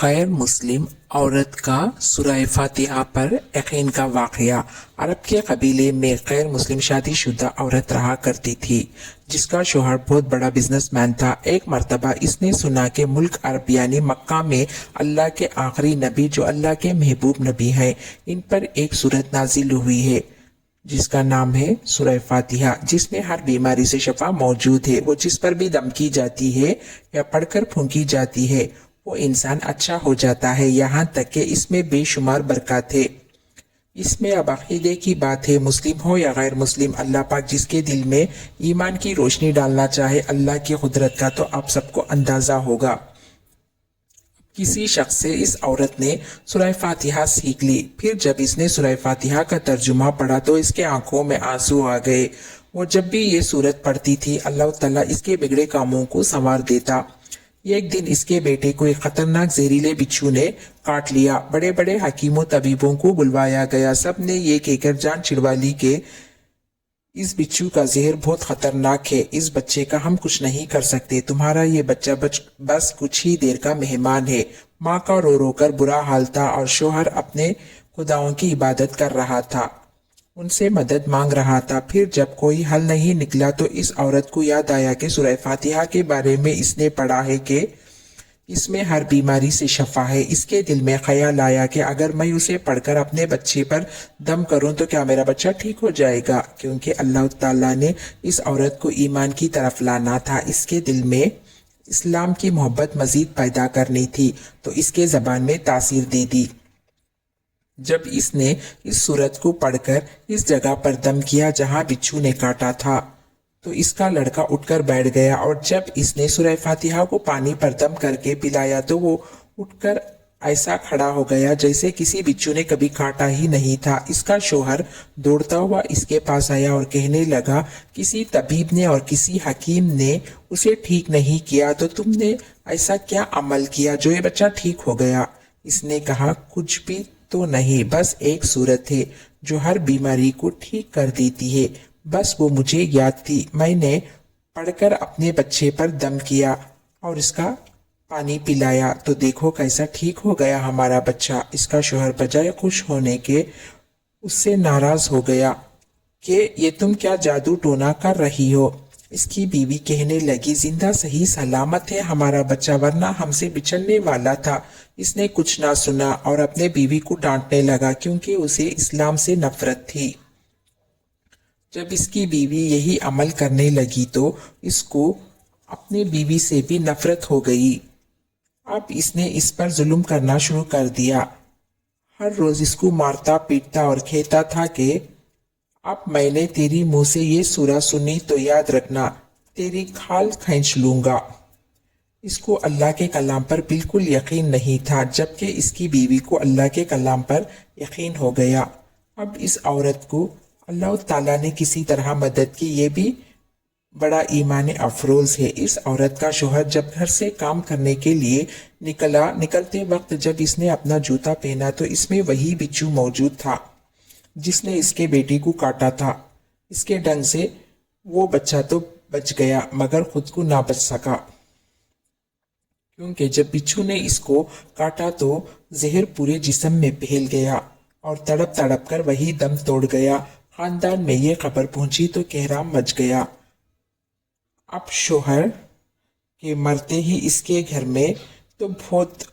غیر مسلم عورت کا سورہ فاتحہ پر یقین کا واقعہ۔ عرب کے قبیلے میں غیر مسلم شادی شدہ عورت رہا کرتی تھی جس کا شوہر بہت بڑا بزنس مین تھا۔ ایک مرتبہ اس نے سنا کہ ملک عرب یعنی مکہ میں اللہ کے آخری نبی جو اللہ کے محبوب نبی ہیں، ان پر ایک سورت نازل ہوئی ہے جس کا نام ہے سورہ فاتحہ، جس میں ہر بیماری سے شفا موجود ہے۔ وہ جس پر بھی دم کی جاتی ہے یا پڑھ کر پھونکی جاتی ہے وہ انسان اچھا ہو جاتا ہے، یہاں تک کہ اس میں بے شمار برکات ہے۔ اس میں اب عقیدے کی بات ہے، مسلم ہو یا غیر مسلم، اللہ پاک جس کے دل میں ایمان کی روشنی ڈالنا چاہے اللہ کی قدرت کا تو آپ سب کو اندازہ ہوگا۔ کسی شخص سے اس عورت نے سورہ فاتحہ سیکھ لی، پھر جب اس نے سورہ فاتحہ کا ترجمہ پڑھا تو اس کے آنکھوں میں آنسو آ گئے۔ وہ جب بھی یہ سورت پڑھتی تھی اللہ تعالیٰ اس کے بگڑے کاموں کو سنوار دیتا۔ ایک دن اس کے بیٹے کو ایک خطرناک زہریلے بچھو نے کاٹ لیا۔ بڑے بڑے حکیموں طبیبوں کو بلوایا گیا، سب نے یہ کہہ کر جان چھڑوا لی کہ اس بچھو کا زہر بہت خطرناک ہے، اس بچے کا ہم کچھ نہیں کر سکتے، تمہارا یہ بچہ بس کچھ ہی دیر کا مہمان ہے۔ ماں کا رو رو کر برا حال تھا اور شوہر اپنے خداؤں کی عبادت کر رہا تھا، ان سے مدد مانگ رہا تھا۔ پھر جب کوئی حل نہیں نکلا تو اس عورت کو یاد آیا کہ سورہ فاتحہ کے بارے میں اس نے پڑھا ہے کہ اس میں ہر بیماری سے شفا ہے۔ اس کے دل میں خیال آیا کہ اگر میں اسے پڑھ کر اپنے بچے پر دم کروں تو کیا میرا بچہ ٹھیک ہو جائے گا؟ کیونکہ اللہ تعالیٰ نے اس عورت کو ایمان کی طرف لانا تھا، اس کے دل میں اسلام کی محبت مزید پیدا کرنی تھی، تو اس کے زبان میں تاثیر دے دی۔ جب اس نے اس سورت کو پڑھ کر اس جگہ پر دم کیا جہاں بچھو نے کاٹا تھا تو اس کا لڑکا اٹھ کر بیٹھ گیا، اور جب اس نے سورہ فاتحہ کو پانی پر دم کر کے پلایا تو وہ اٹھ کر ایسا کھڑا ہو گیا جیسے کسی بچھو نے کبھی کاٹا ہی نہیں تھا۔ اس کا شوہر دوڑتا ہوا اس کے پاس آیا اور کہنے لگا، کسی طبیب نے اور کسی حکیم نے اسے ٹھیک نہیں کیا تو تم نے ایسا کیا عمل کیا جو یہ بچہ ٹھیک ہو گیا؟ اس نے کہا، کچھ بھی تو نہیں، بس ایک سورت ہے جو ہر بیماری کو ٹھیک کر دیتی ہے، بس وہ مجھے یاد تھی، میں نے پڑھ کر اپنے بچے پر دم کیا اور اس کا پانی پلایا تو دیکھو کیسا ٹھیک ہو گیا ہمارا بچہ۔ اس کا شوہر بجائے خوش ہونے کے اس سے ناراض ہو گیا کہ یہ تم کیا جادو ٹونا کر رہی ہو؟ اس کی بیوی کہنے لگی، زندہ صحیح سلامت ہے ہمارا بچہ، ورنہ ہم سے بچھڑنے والا تھا۔ اس نے کچھ نہ سنا اور اپنے بیوی کو ڈانٹنے لگا کیونکہ اسے اسلام سے نفرت تھی۔ جب اس کی بیوی یہی عمل کرنے لگی تو اس کو اپنی بیوی سے بھی نفرت ہو گئی۔ اب اس نے اس پر ظلم کرنا شروع کر دیا، ہر روز اس کو مارتا پیٹتا اور کہتا تھا کہ اب میں نے تیری منہ سے یہ سورہ سنی تو یاد رکھنا، تیری کھال کھینچ لوں گا۔ اس کو اللہ کے کلام پر بالکل یقین نہیں تھا، جبکہ اس کی بیوی کو اللہ کے کلام پر یقین ہو گیا۔ اب اس عورت کو اللہ تعالیٰ نے کسی طرح مدد کی، یہ بھی بڑا ایمان افروز ہے۔ اس عورت کا شوہر جب گھر سے کام کرنے کے لیے نکلتے وقت جب اس نے اپنا جوتا پہنا تو اس میں وہی بچھو موجود تھا جس نے اس کے بیٹے کو کاٹا تھا۔ اس کے ڈنگ سے وہ بچہ تو بچ گیا مگر خود کو نہ بچ سکا، کیونکہ جب بچھو نے اس کو کاٹا تو زہر پورے جسم میں پھیل گیا اور تڑپ تڑپ کر وہی دم توڑ گیا۔ خاندان میں یہ خبر پہنچی تو کہرام مچ گیا۔ اب شوہر کے مرتے ہی اس کے گھر میں تو بہت